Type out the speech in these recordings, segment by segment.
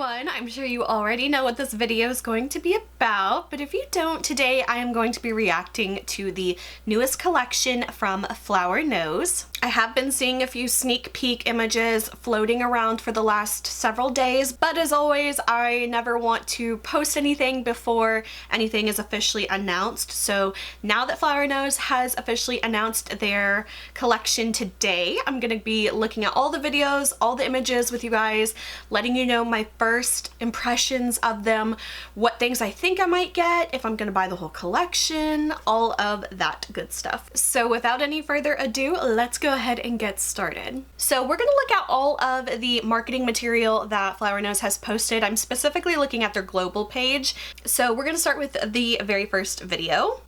everyone! I'm sure you already know what this video is going to be about, but if you don't, today I am going to be reacting to the newest collection from Flower Nose. I have been seeing a few sneak peek images floating around for the last several days, but as always, I never want to post anything before anything is officially announced. So now that Flower Nose has officially announced their collection today, I'm going to be looking at all the videos, all the images with you guys, letting you know my first impressions of them, what things I think I might get, if I'm going to buy the whole collection, all of that good stuff. So without any further ado, let's go ahead and get started. So we're going to look at all of the marketing material that Flower Nose has posted. I'm specifically looking at their global page. So we're going to start with the very first video.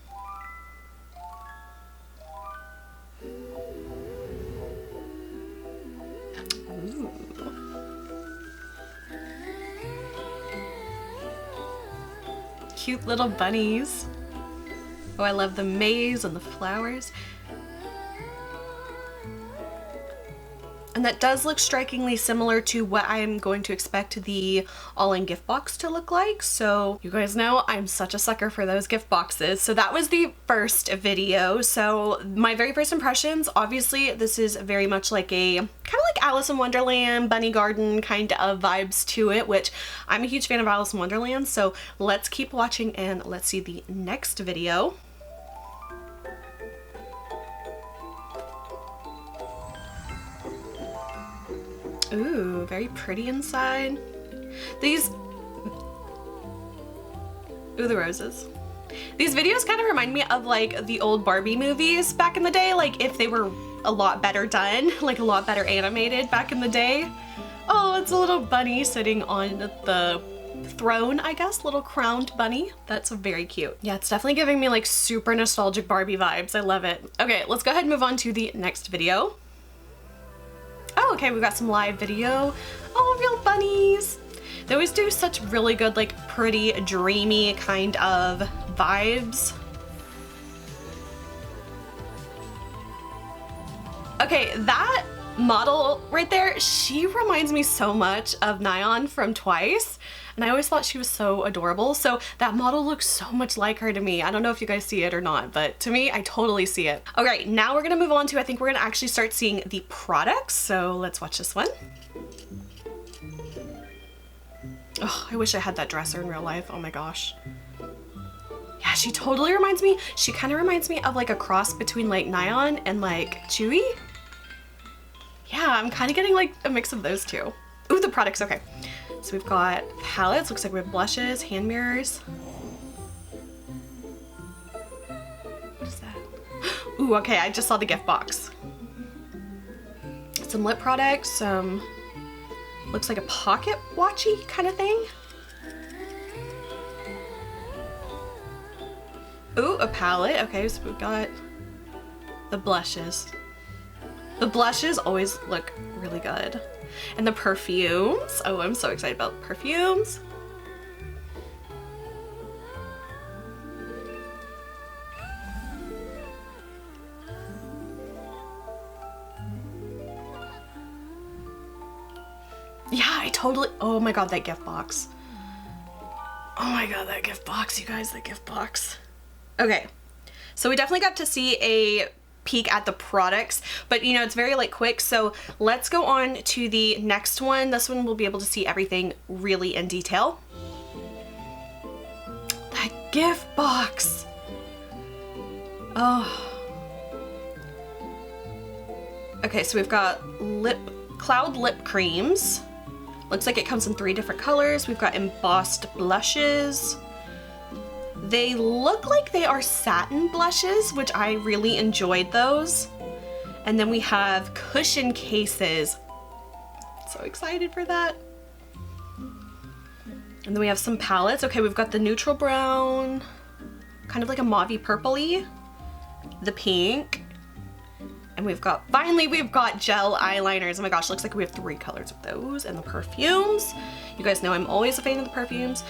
Ooh. Cute little bunnies. Oh, I love the maze and the flowers. And that does look strikingly similar to what I'm going to expect the all-in gift box to look like. So you guys know I'm such a sucker for those gift boxes. So that was the first video. So my very first impressions, obviously this is very much like a kind of like Alice in Wonderland, Bunny Garden kind of vibes to it, which I'm a huge fan of Alice in Wonderland. So let's keep watching and let's see the next video. Ooh, very pretty inside. These, ooh, the roses. These videos kind of remind me of like the old Barbie movies back in the day, like if they were a lot better done, like a lot better animated back in the day. Oh, it's a little bunny sitting on the throne, I guess, little crowned bunny. That's very cute. Yeah, it's definitely giving me like super nostalgic Barbie vibes. I love it. Okay, let's go ahead and move on to the next video. Oh, okay, we've got some live video. Oh, real bunnies. They always do such really good, like pretty, dreamy kind of vibes. Okay, that model right there, she reminds me so much of Nyan from Twice. And I always thought she was so adorable. So that model looks so much like her to me. I don't know if you guys see it or not, but to me, I totally see it. Okay, now we're gonna move on to, I think we're gonna actually start seeing the products. So let's watch this one. Oh, I wish I had that dresser in real life. Oh my gosh. Yeah, she totally reminds me. She kind of reminds me of like a cross between like Nyan and like Chewy. Yeah, I'm kind of getting like a mix of those two. Ooh, the products, okay. So we've got palettes, looks like we have blushes, hand mirrors. What is that? Ooh, okay, I just saw the gift box. Some lip products, some, looks like a pocket watchy kind of thing. Ooh, a palette. Okay, so we've got the blushes. The blushes always look really good. And the perfumes. Oh, I'm so excited about perfumes. Yeah, I totally, oh my god, that gift box. Oh my god, that gift box, you guys, that gift box. Okay, so we definitely got to see a peek at the products, but you know, it's very like quick, so let's go on to the next one. This one we'll be able to see everything really in detail. That gift box. Oh. Okay, so we've got cloud lip creams. Looks like it comes in 3 different colors. We've got embossed blushes. They look like they are satin blushes, which I really enjoyed those. And then we have cushion cases. So excited for that. And then we have some palettes. Okay, we've got the neutral brown, kind of like a mauvey purpley, the pink, and we've got, finally we've got gel eyeliners. Oh my gosh, looks like we have 3 colors of those. And the perfumes. You guys know I'm always a fan of the perfumes.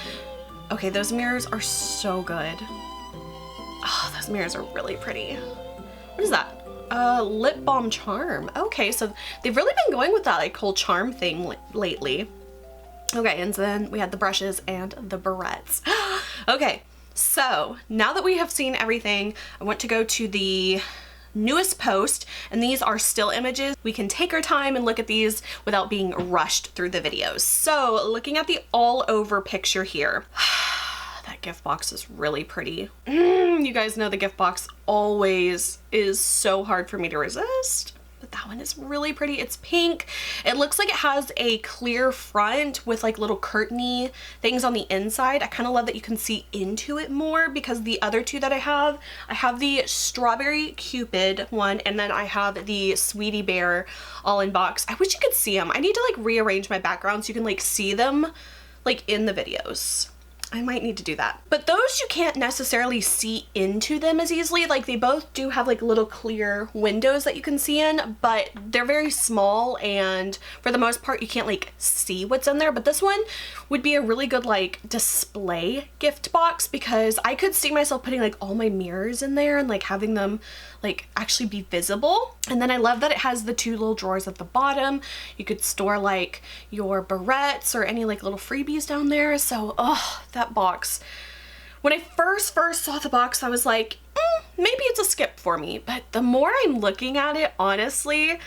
Okay, those mirrors are so good. Oh, those mirrors are really pretty. What is that? Lip balm charm. Okay, so they've really been going with that like whole charm thing lately. Okay, and then we had the brushes and the barrettes. Okay, so now that we have seen everything, I want to go to the newest post, and these are still images. We can take our time and look at these without being rushed through the videos. So looking at the all over picture here, that gift box is really pretty. You guys know the gift box always is so hard for me to resist. But that one is really pretty. It's pink. It looks like it has a clear front with like little curtainy things on the inside. I kind of love that you can see into it more, because the other two that I have the Strawberry Cupid one, and then I have the Sweetie Bear all in box. I wish you could see them. I need to like rearrange my background so you can like see them like in the videos. I might need to do that. But those you can't necessarily see into them as easily. Like they both do have like little clear windows that you can see in, but they're very small, and for the most part you can't like see what's in there. But this one would be a really good like display gift box, because I could see myself putting like all my mirrors in there and like having them like actually be visible. And then I love that it has the two little drawers at the bottom. You could store like your barrettes or any like little freebies down there. So oh, that box, when I first saw the box, I was like, maybe it's a skip for me. But the more I'm looking at it, honestly,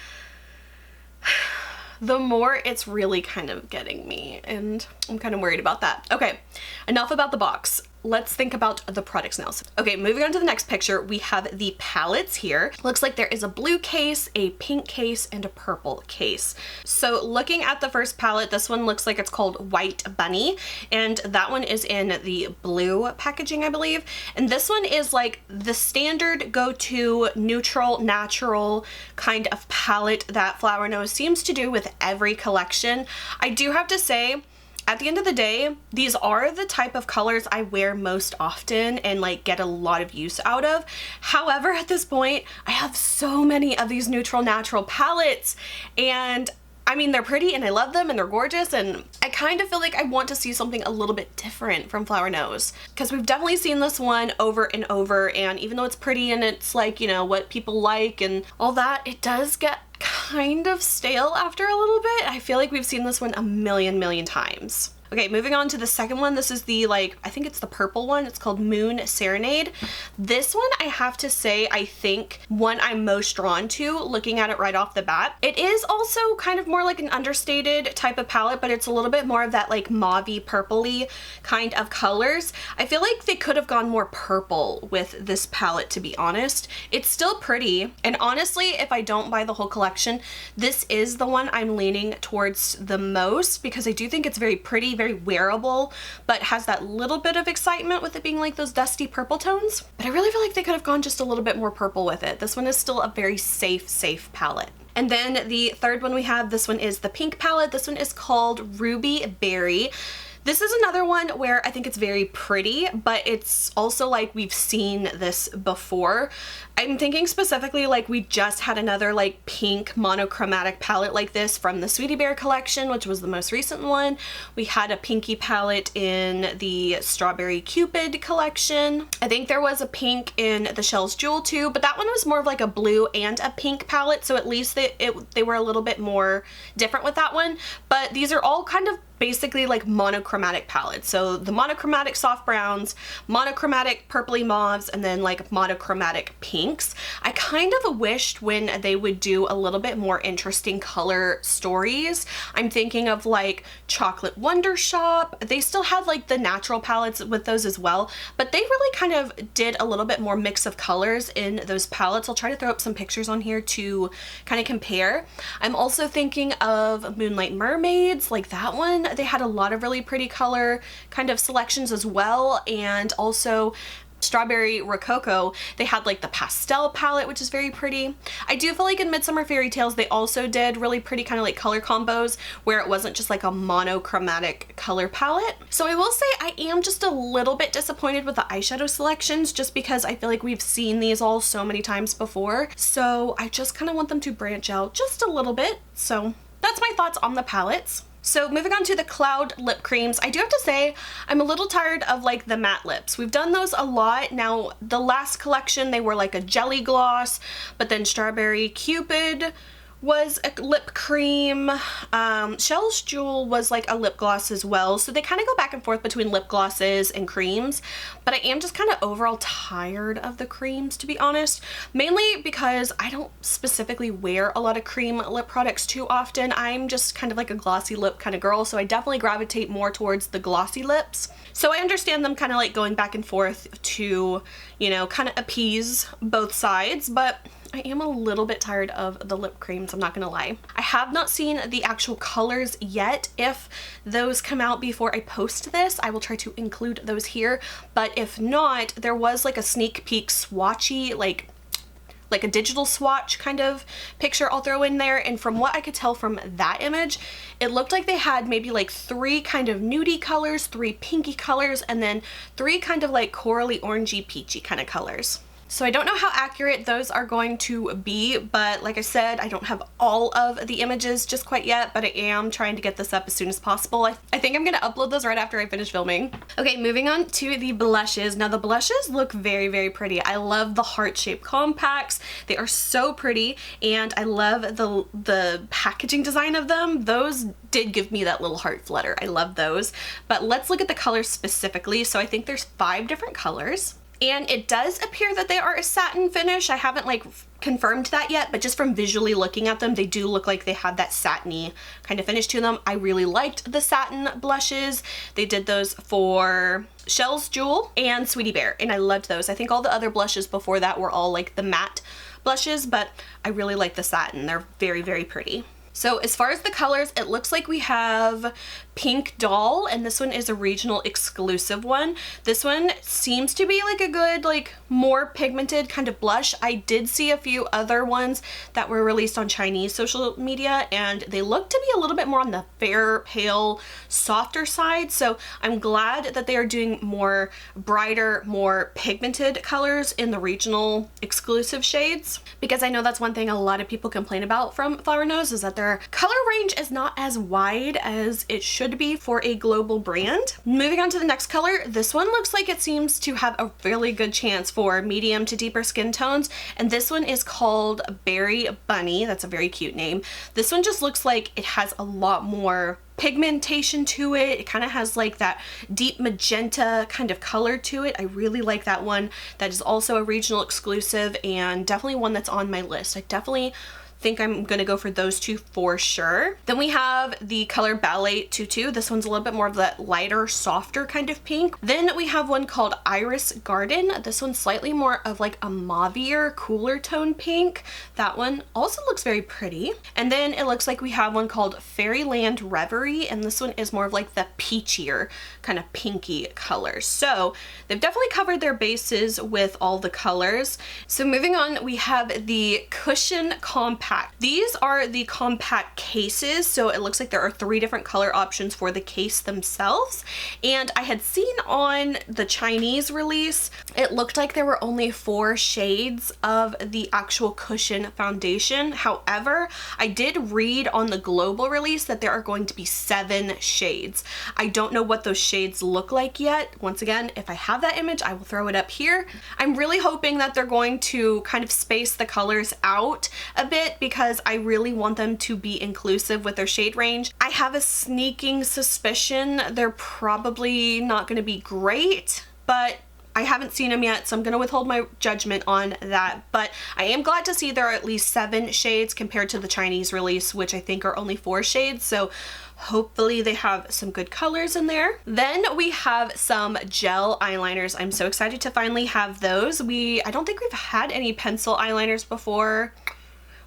the more it's really kind of getting me, and I'm kind of worried about that. Okay, enough about the box. Let's think about the products now. Okay, moving on to the next picture, we have the palettes here. Looks like there is a blue case, a pink case, and a purple case. So looking at the first palette, this one looks like it's called White Bunny, and that one is in the blue packaging, I believe. And this one is like the standard go-to neutral, natural kind of palette that Flower Nose seems to do with every collection. I do have to say, at the end of the day, these are the type of colors I wear most often and like get a lot of use out of. However, at this point, I have so many of these neutral natural palettes, and I mean, they're pretty and I love them and they're gorgeous, and I kind of feel like I want to see something a little bit different from Flower Nose, because we've definitely seen this one over and over, and even though it's pretty and it's like, you know, what people like and all that, it does get kind of stale after a little bit. I feel like we've seen this one a million times. Okay, moving on to the second one. This is the, like, I think it's the purple one. It's called Moon Serenade. This one, I have to say, I think one I'm most drawn to looking at it right off the bat. It is also kind of more like an understated type of palette, but it's a little bit more of that like mauve-y, purpley kind of colors. I feel like they could have gone more purple with this palette, to be honest. It's still pretty, and honestly, if I don't buy the whole collection, this is the one I'm leaning towards the most, because I do think it's very pretty, very wearable, but has that little bit of excitement with it being like those dusty purple tones. But I really feel like they could have gone just a little bit more purple with it. This one is still a very safe palette. And then the third one we have, this one is the pink palette. This one is called Ruby Berry. This is another one where I think it's very pretty, but it's also like we've seen this before. I'm thinking specifically like we just had another like pink monochromatic palette like this from the Sweetie Bear collection, which was the most recent one. We had a pinky palette in the Strawberry Cupid collection. I think there was a pink in the Shell's Jewel too, but that one was more of like a blue and a pink palette, so at least they were a little bit more different with that one. But these are all kind of basically like monochromatic palettes. So the monochromatic soft browns, monochromatic purpley mauves, and then like monochromatic pinks. I kind of wished when they would do a little bit more interesting color stories. I'm thinking of like Chocolate Wonder Shop. They still had like the natural palettes with those as well, but they really kind of did a little bit more mix of colors in those palettes. I'll try to throw up some pictures on here to kind of compare. I'm also thinking of Moonlight Mermaids, like that one. They had a lot of really pretty color kind of selections as well, and also Strawberry Rococo, they had like the pastel palette, which is very pretty. I do feel like in Midsummer Fairy Tales they also did really pretty kind of like color combos where it wasn't just like a monochromatic color palette. So I will say I am just a little bit disappointed with the eyeshadow selections, just because I feel like we've seen these all so many times before. So I just kind of want them to branch out just a little bit. So that's my thoughts on the palettes. So moving on to the Cloud lip creams, I do have to say I'm a little tired of like the matte lips. We've done those a lot. Now the last collection they were like a jelly gloss, but then Strawberry Cupid was a lip cream. Shell's Jewel was like a lip gloss as well. So they kind of go back and forth between lip glosses and creams. But I am just kind of overall tired of the creams, to be honest. Mainly because I don't specifically wear a lot of cream lip products too often. I'm just kind of like a glossy lip kind of girl. So I definitely gravitate more towards the glossy lips. So I understand them kind of like going back and forth to, you know, kind of appease both sides. But I am a little bit tired of the lip creams, I'm not gonna lie. I have not seen the actual colors yet. If those come out before I post this, I will try to include those here. But if not, there was like a sneak peek swatchy, like a digital swatch kind of picture I'll throw in there. And from what I could tell from that image, it looked like they had maybe like 3 kind of nudie colors, 3 pinky colors, and then 3 kind of like corally orangey peachy kind of colors. So I don't know how accurate those are going to be, but like I said, I don't have all of the images just quite yet, but I am trying to get this up as soon as possible. I think I'm gonna upload those right after I finish filming. Okay, moving on to the blushes. Now the blushes look very, very pretty. I love the heart-shaped compacts. They are so pretty, and I love the packaging design of them. Those did give me that little heart flutter. I love those. But let's look at the colors specifically. So I think there's 5 different colors. And it does appear that they are a satin finish. I haven't like confirmed that yet, but just from visually looking at them, they do look like they have that satiny kind of finish to them. I really liked the satin blushes. They did those for Shell's Jewel and Sweetie Bear, and I loved those. I think all the other blushes before that were all like the matte blushes, but I really like the satin. They're very, very pretty. So as far as the colors, it looks like we have Pink Doll, and this one is a regional exclusive one. This one seems to be like a good, like more pigmented kind of blush. I did see a few other ones that were released on Chinese social media, and they look to be a little bit more on the fair, pale, softer side. So I'm glad that they are doing more brighter, more pigmented colors in the regional exclusive shades, because I know that's one thing a lot of people complain about from Flower Nose, is that their color range is not as wide as it should be for a global brand. Moving on to the next color, this one looks like it seems to have a really good chance for medium to deeper skin tones, and this one is called Berry Bunny. That's a very cute name. This one just looks like it has a lot more pigmentation to it. It kind of has like that deep magenta kind of color to it. I really like that one. That is also a regional exclusive and definitely one that's on my list. I definitely think I'm gonna go for those 2 for sure. Then we have the color Ballet Tutu. This one's a little bit more of that lighter, softer kind of pink. Then we have one called Iris Garden. This one's slightly more of like a mauvier, cooler tone pink. That one also looks very pretty. And then it looks like we have one called Fairyland Reverie, and this one is more of like the peachier kind of pinky color. So they've definitely covered their bases with all the colors. So moving on, we have the Cushion Compact. These are the compact cases, so it looks like there are 3 different color options for the case themselves. And I had seen on the Chinese release, it looked like there were only 4 shades of the actual cushion foundation. However, I did read on the global release that there are going to be 7 shades. I don't know what those shades look like yet. Once again, if I have that image, I will throw it up here. I'm really hoping that they're going to kind of space the colors out a bit, because I really want them to be inclusive with their shade range. I have a sneaking suspicion they're probably not going to be great, but I haven't seen them yet, so I'm going to withhold my judgment on that. But I am glad to see there are at least 7 shades compared to the Chinese release, which I think are only 4 shades. So hopefully they have some good colors in there. Then we have some gel eyeliners. I'm so excited to finally have those. I don't think we've had any pencil eyeliners before.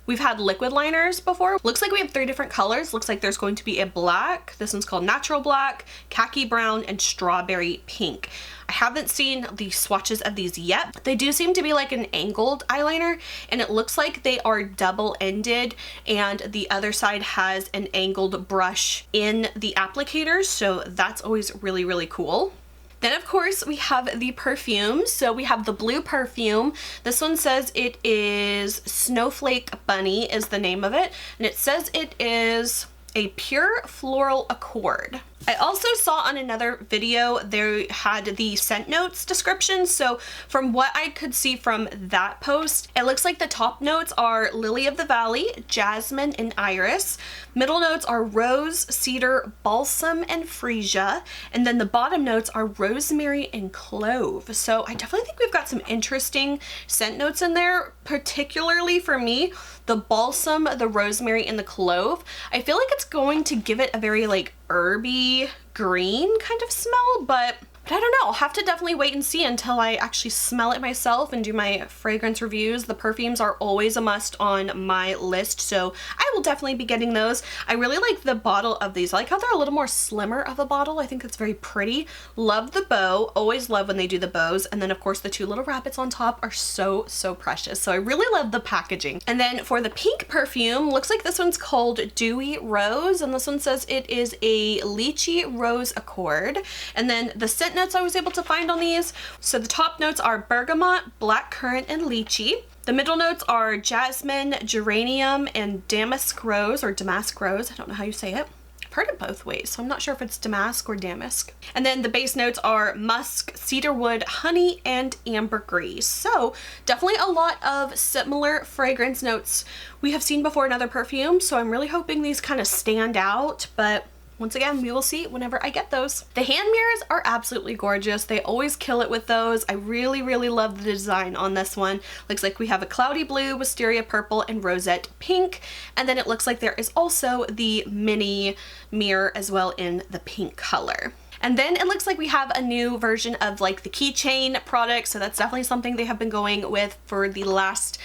We've had liquid liners before. Looks like we have 3 different colors. Looks like there's going to be a black. This one's called Natural Black, Khaki Brown, and Strawberry Pink. I haven't seen the swatches of these yet. They do seem to be like an angled eyeliner, and it looks like they are double-ended, and the other side has an angled brush in the applicators, so that's always really, really cool. Then of course we have the perfumes. So we have the blue perfume. This one says it is Snowflake Bunny is the name of it. And it says it is a pure floral accord. I also saw on another video they had the scent notes description, so from what I could see from that post, it looks like the top notes are Lily of the Valley, Jasmine, and Iris. Middle notes are Rose, Cedar, Balsam, and Freesia, and then the bottom notes are Rosemary and Clove. So I definitely think we've got some interesting scent notes in there, particularly for me, the balsam, the rosemary, and the clove. I feel like it's going to give it a very like herby green kind of smell, but I don't know. I'll have to definitely wait and see until I actually smell it myself and do my fragrance reviews. The perfumes are always a must on my list, so I will definitely be getting those. I really like the bottle of these. I like how they're a little more slimmer of a bottle. I think that's very pretty. Love the bow. Always love when they do the bows. And then of course the two little rabbits on top are so, so precious. So I really love the packaging. And then for the pink perfume, looks like this one's called Dewy Rose, and this one says it is a lychee rose accord. And then the scent notes I was able to find on these. So the top notes are bergamot, blackcurrant, and lychee. The middle notes are jasmine, geranium, and damask rose, or damask rose. I don't know how you say it. I've heard it both ways, so I'm not sure if it's damask or damask. And then the base notes are musk, cedarwood, honey, and ambergris. So definitely a lot of similar fragrance notes we have seen before in other perfumes. So I'm really hoping these kind of stand out, but once again, we will see whenever I get those. The hand mirrors are absolutely gorgeous. They always kill it with those. I really, really love the design on this one. Looks like we have a cloudy blue, wisteria purple, and rosette pink. And then it looks like there is also the mini mirror as well in the pink color. And then it looks like we have a new version of like the keychain product. So that's definitely something they have been going with for the last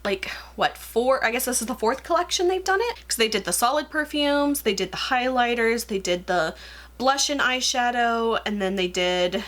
like what, I guess this is the 4th collection they've done it, because they did the solid perfumes, they did the highlighters, they did the blush and eyeshadow, and then they did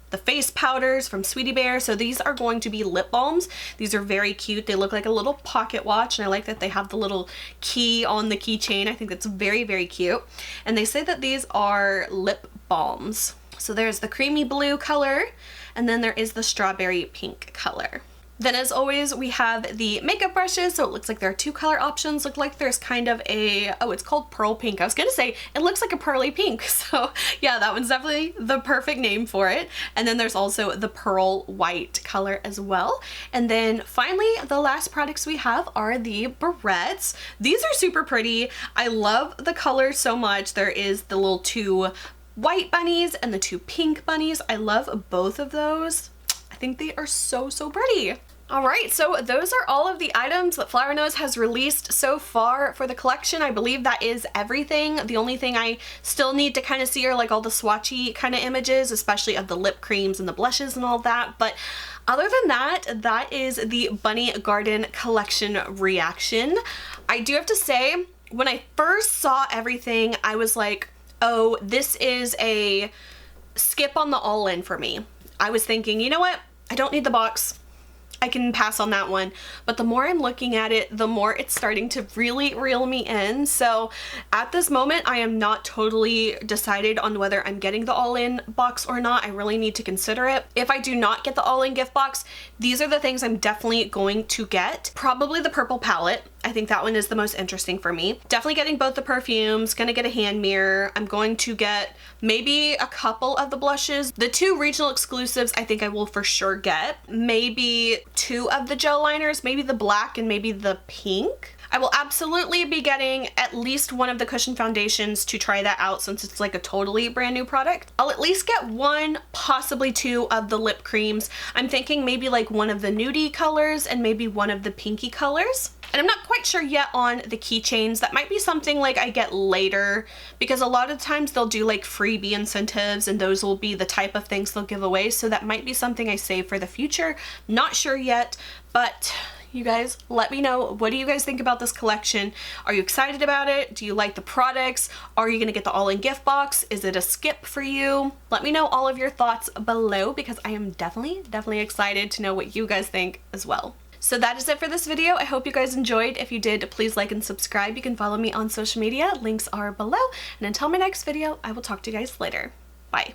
the face powders from Sweetie Bear. So these are going to be lip balms. These are very cute. They look like a little pocket watch, and I like that they have the little key on the keychain. I think that's very, very cute. And they say that these are lip balms. So there's the creamy blue color, and then there is the strawberry pink color. Then as always, we have the makeup brushes. So it looks like there are 2 color options. Look like there's kind of a, oh, it's called pearl pink. I was gonna say it looks like a pearly pink. So yeah, that one's definitely the perfect name for it. And then there's also the pearl white color as well. And then finally, the last products we have are the barrettes. These are super pretty. I love the colors so much. There is the little 2 white bunnies and the 2 pink bunnies. I love both of those. I think they are so, so pretty. All right, so those are all of the items that Flower Nose has released so far for the collection. I believe that is everything. The only thing I still need to kind of see are like all the swatchy kind of images, especially of the lip creams and the blushes and all that. But other than that, that is the Bunny Garden collection reaction. I do have to say, when I first saw everything, I was like, oh, this is a skip on the all-in for me. I was thinking, you know what? I don't need the box. I can pass on that one. But the more I'm looking at it, the more it's starting to really reel me in. So at this moment, I am not totally decided on whether I'm getting the all-in box or not. I really need to consider it. If I do not get the all-in gift box, these are the things I'm definitely going to get. Probably the purple palette. I think that one is the most interesting for me. Definitely getting both the perfumes, gonna get a hand mirror. I'm going to get maybe a couple of the blushes. The 2 regional exclusives I think I will for sure get. Maybe 2 of the gel liners, maybe the black and maybe the pink. I will absolutely be getting at least one of the cushion foundations to try that out since it's like a totally brand new product. I'll at least get 1, possibly 2 of the lip creams. I'm thinking maybe like one of the nudie colors and maybe one of the pinky colors. And I'm not quite sure yet on the keychains. That might be something like I get later, because a lot of times they'll do like freebie incentives and those will be the type of things they'll give away. So that might be something I save for the future. Not sure yet, but you guys let me know, what do you guys think about this collection? Are you excited about it? Do you like the products? Are you gonna get the all-in gift box? Is it a skip for you? Let me know all of your thoughts below, because I am definitely excited to know what you guys think as well. So that is it for this video. I hope you guys enjoyed. If you did, please like and subscribe. You can follow me on social media. Links are below. And until my next video, I will talk to you guys later. Bye.